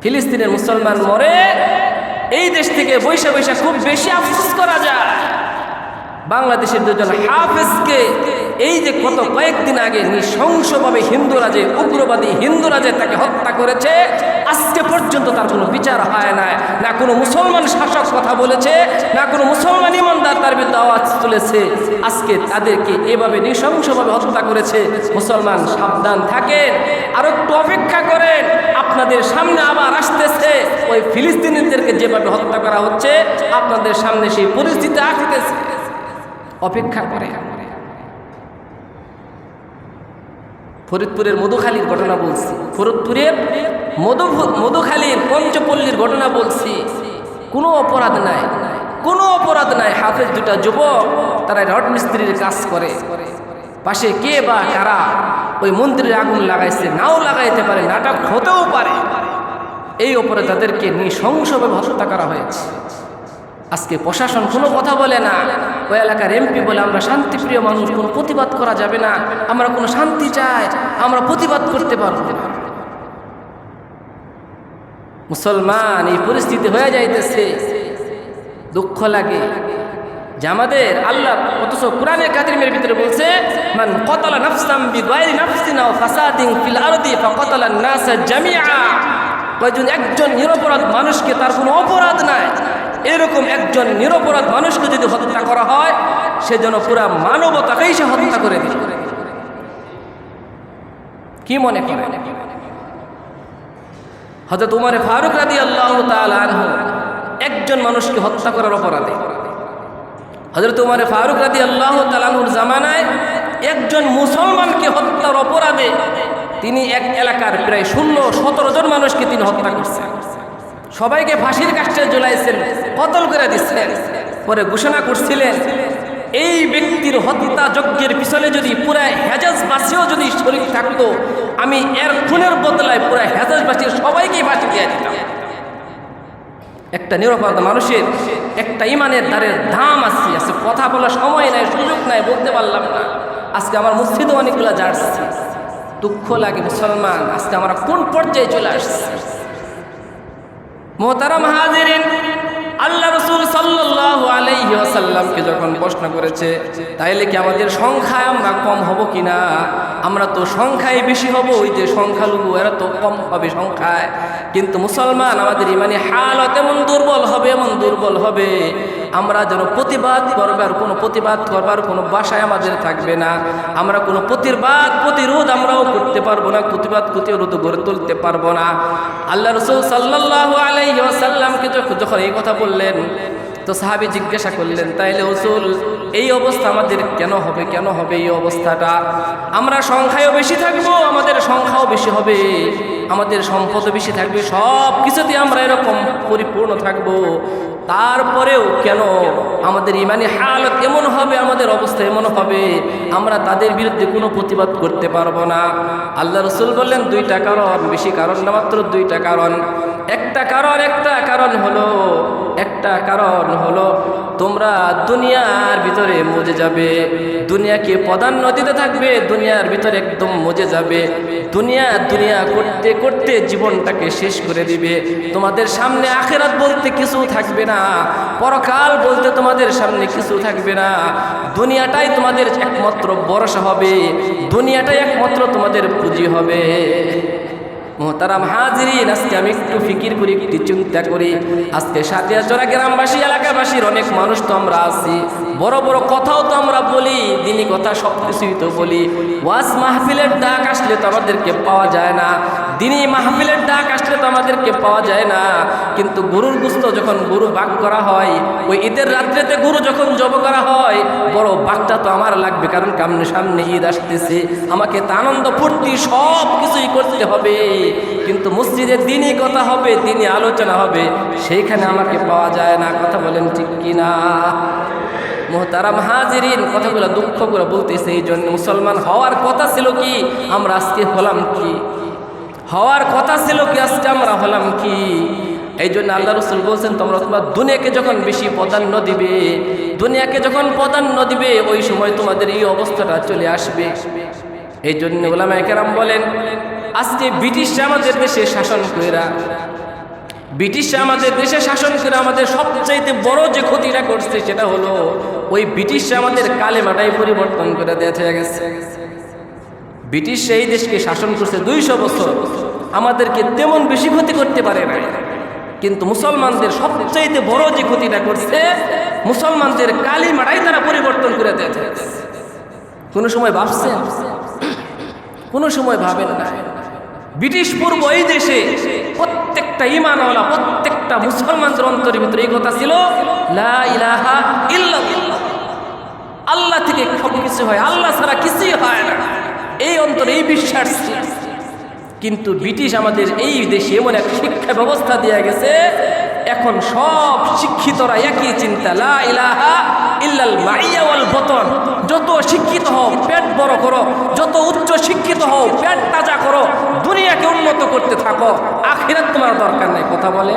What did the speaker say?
ফিলিস্তিনের মুসলমান মরে, এই দেশ থেকে বৈশা বৈশা খুব বেশি আফসোস করা যায়। বাংলাদেশের দুজন হাফেজকে এই যে কত কয়েকদিন আগে নৃশংসভাবে হিন্দুরা যে উগ্রবাদী হিন্দুরা যে তাকে হত্যা করেছে, আজকে পর্যন্ত তার কোনো বিচার হয় না। না কোনো মুসলমান শাসক কথা বলেছে, না কোনো মুসলমান ইমানদার তার বিরুদ্ধে আওয়াজ তুলেছে। আজকে তাদেরকে এভাবে নৃশংসভাবে হত্যা করেছে। মুসলমান সাবধান থাকেন, আর একটু অপেক্ষা করেন, আপনাদের সামনে আবার আসতেছে ওই ফিলিস্তিনিদেরকে যেভাবে হত্যা করা হচ্ছে, আপনাদের সামনে সেই পরিস্থিতি আসতেছে, অপেক্ষা করে। ফরিদপুরের মধুখালীর ঘটনা বলছি, ফরিদপুরের মধুখালীর পঞ্চপল্লীর ঘটনা বলছি। কোনো অপরাধ নাই, কোনো অপরাধ নাই। হাফেজ দুটা যুবক, তারা রড মিস্ত্রির কাজ করে। পাশে কে বা কারা ওই মন্দিরের আগুন লাগাইছে, নাও লাগাইতে পারে, নাটক হতেও পারে। এই ওপরে তাদেরকে নৃশংসভাবে হত্যা করা হয়েছে। আজকে প্রশাসন কোনো কথা বলে না। ওই এলাকার এমপি বলে আমরা শান্তিপ্রিয় মানুষ, কোনো প্রতিবাদ করা যাবে না, আমরা কোনো শান্তি চাই, আমরা প্রতিবাদ করতে পারব না। মুসলমান এই পরিস্থিতি হয়ে যাইতেছে, দুঃখ লাগে যে আমাদের আল্লাহ অথচ কোরআনে কারিমের ভিতরে বলছে, মান কতালা নাফসাম বিগাইরি নাফসিন আও ফাসাদিন ফিল আরদি ফাকাতালা আন-নাস জামিআ। একজন নিরপরাধ মানুষকে, তার কোনো অপরাধ নাই, এরকম একজন নিরপরাধ মানুষকে যদি হত্যা করা হয়, সে যেন পুরা মানবতাকেই সে হত্যা করে দিল। কি মনে করে? হযরত উমর ফারুক রাদিয়াল্লাহু তাআলা আনহু একজন মানুষকে হত্যা করার অপরাধে, হযরত উমর ফারুক রাদিয়াল্লাহু তাআলা আনহুর জামানায় একজন মুসলমানকে হত্যার অপরাধে তিনি এক এলাকার প্রায় 16-17 জন মানুষকে তিনি হত্যা করছেন। সবাইকে ফাঁসির কাষ্ঠে ঝুলাইছেন, কতল করে দিচ্ছেন। পরে ঘোষণা করছিলেন, এই ব্যক্তির হত্যা যজ্ঞের পিছনে যদি পুরা হেজাজবাসীও যদি শরীক থাকতো, আমি এর খুনের বদলায় পুরা হেজাজবাসীর সবাইকেই ফাঁসি দিয়ে দিতাম। একটা নিরপরাধ মানুষের একটা ইমানের দ্বারের দাম আছে। কথা বলার সময় নাই, সুযোগ নাই, বলতে পারলাম না। আজকে আমার মসজিদে অনেকগুলো যাচ্ছে, দুঃখ লাগে। মুসলমান আজকে আমরা কোন পর্যায়ে চলে আসছি? মোহতারাম হাজিরিন, আল্লাহ রাসূল সাল্লাল্লাহু আলাইহি ওয়াসাল্লামকে যখন প্রশ্ন করেছে, তাইলে কি আমাদের সংখ্যায় আমরা কম হব কিনা? আমরা তো সংখ্যায় বেশি হব, ওই যে সংখ্যালঘু এরা তো কম হবে সংখ্যায়। কিন্তু মুসলমান আমাদের ইমানি হালত এমন দুর্বল হবে, এমন দুর্বল হবে, আমরা যেন প্রতিবাদ করবার কোনো বাসায় আমাদের থাকবে না। আমরা কোনো প্রতিরোধ আমরাও করতে পারবো না, প্রতিরোধ গড়ে তুলতে পারবো না। আল্লাহ রাসূল সাল্লাল্লাহু আলাইহি ওয়াসাল্লামকে যখন এই কথা বললেন, তো সাহাবী জিজ্ঞাসা করলেন, তাইলে হুজুর এই অবস্থা আমাদের কেন হবে এই অবস্থাটা? আমরা সংখ্যায়ও বেশি থাকবো, আমাদের সংখ্যাও বেশি হবে, আমাদের সম্পদও বেশি থাকবে, সব কিছুতে আমরা এরকম পরিপূর্ণ থাকবো, তারপরেও কেন আমাদের ইমানি হালত এমন হবে, আমাদের অবস্থা এমন হবে, আমরা তাদের বিরুদ্ধে কোনো প্রতিবাদ করতে পারবো না? আল্লাহ রাসূল বললেন, দুইটা কারণ, বেশি কারণ না, মাত্র দুইটা কারণ। একটা কারণ হলো তোমরা দুনিয়ার ভিতরে মজে যাবে, দুনিয়াকে প্রাধান্য দিতে থাকবে, দুনিয়ার ভিতরে একদম মজে যাবে, দুনিয়া করতে করতে জীবনটাকে শেষ করে দিবে। তোমাদের সামনে আখিরাত বলতে কিছু থাকবে না, পরকাল বলতে তোমাদের সামনে কিছু থাকবে না। দুনিয়াটাই তোমাদের একমাত্র ভরসা হবে, দুনিয়াটাই একমাত্র তোমাদের পুঁজি হবে। মোহতারাম হাজিরিন, আজকে আমি একটু ফিকির করি, একটু চিন্তা করি। আজকে সাতিয়াচড়া গ্রামবাসী, এলাকাবাসীর অনেক মানুষ তো আমরা আছি, বড় বড় কথাও তো আমরা বলি, দিনী কথা সব কিছুই তো বলি। ওয়াজ মাহফিলের ডাক আসলে তো আমাদেরকে পাওয়া যায় না, দিনী মাহফিলের ডাক আসলে তো আমাদেরকে পাওয়া যায় না। কিন্তু গরুর গোশত যখন গরু বাগ করা হয়, ওই ঈদের রাত্রেতে গরু যখন জব করা হয়, বড় বাগটা তো আমার লাগবে, কারণ সামনে ঈদ আসতেছে, আমাকে তা আনন্দ ফুর্তি সব কিছুই করতে হবে। কিন্তু মসজিদে দিনই কথা হবে, দিনই আলোচনা হবে, সেইখানে আমাকে পাওয়া যায় না। কথা বলেন ঠিক কিনা? মোহতারাম হাজিরিন, কথাগুলো দুঃখ করে বলতেছে। এই জন্য মুসলমান হওয়ার কথা ছিল কি, আমরা আজকে হলাম কি? হওয়ার কথা ছিল কি, আজকে আমরা হলাম কি? এই জন্য আল্লাহ রাসূল বলছেন, তোমরা দুনিয়াকে যখন বেশি প্রাধান্য দিবে, ওই সময় তোমাদের এই অবস্থাটা চলে আসবে। এই জন্য উলামায়ে কেরাম বলেন, আজকে ব্রিটিশরা আমাদের দেশে শাসন কইরা ব্রিটিশরা আমাদের দেশে শাসন করে আমাদের সবচাইতে বড় যে ক্ষতিটা করছে সেটা হলো ওই ব্রিটিশরা আমাদের কালেমাটাই পরিবর্তন করে দেয়া গেছে। ব্রিটিশরা এই দেশকে শাসন করছে 200 বছর, আমাদেরকে তেমন বেশি ক্ষতি করতে পারে না, কিন্তু মুসলমানদের সবচাইতে বড় যে ক্ষতিটা করছে মুসলমানদের কালিমাটাই তারা পরিবর্তন করে দেয়া গেছে। কোনো সময় ভাবছেন? কোনো সময় ভাবেন না। ব্রিটিশ পূর্ব এই দেশে প্রত্যেকটা ঈমানওয়ালা প্রত্যেকটা মুসলমানদের অন্তরের ভিতরে এই কথা ছিল, লা ইলাহা ইল্লাল্লাহ, আল্লাহ থেকে সব কিছু হয়, আল্লাহ ছাড়া কিছুই হয় না, এই অন্তরে এই বিশ্বাস ছিল। কিন্তু ব্রিটিশ আমাদের এই দেশে এমন এক শিক্ষা ব্যবস্থা দিয়ে গেছে, এখন সব শিক্ষিতরা একই চিন্তা, লা ইলাহা ইল্লাল মাইয়া ওয়াল বতন। যত শিক্ষিত হও পেট বড় করো, যত উচ্চ শিক্ষিত হও পেট তাজা করো, দুনিয়াকে উন্নত করতে থাকো, আখিরাত তোমার দরকার নাই। কথা বলে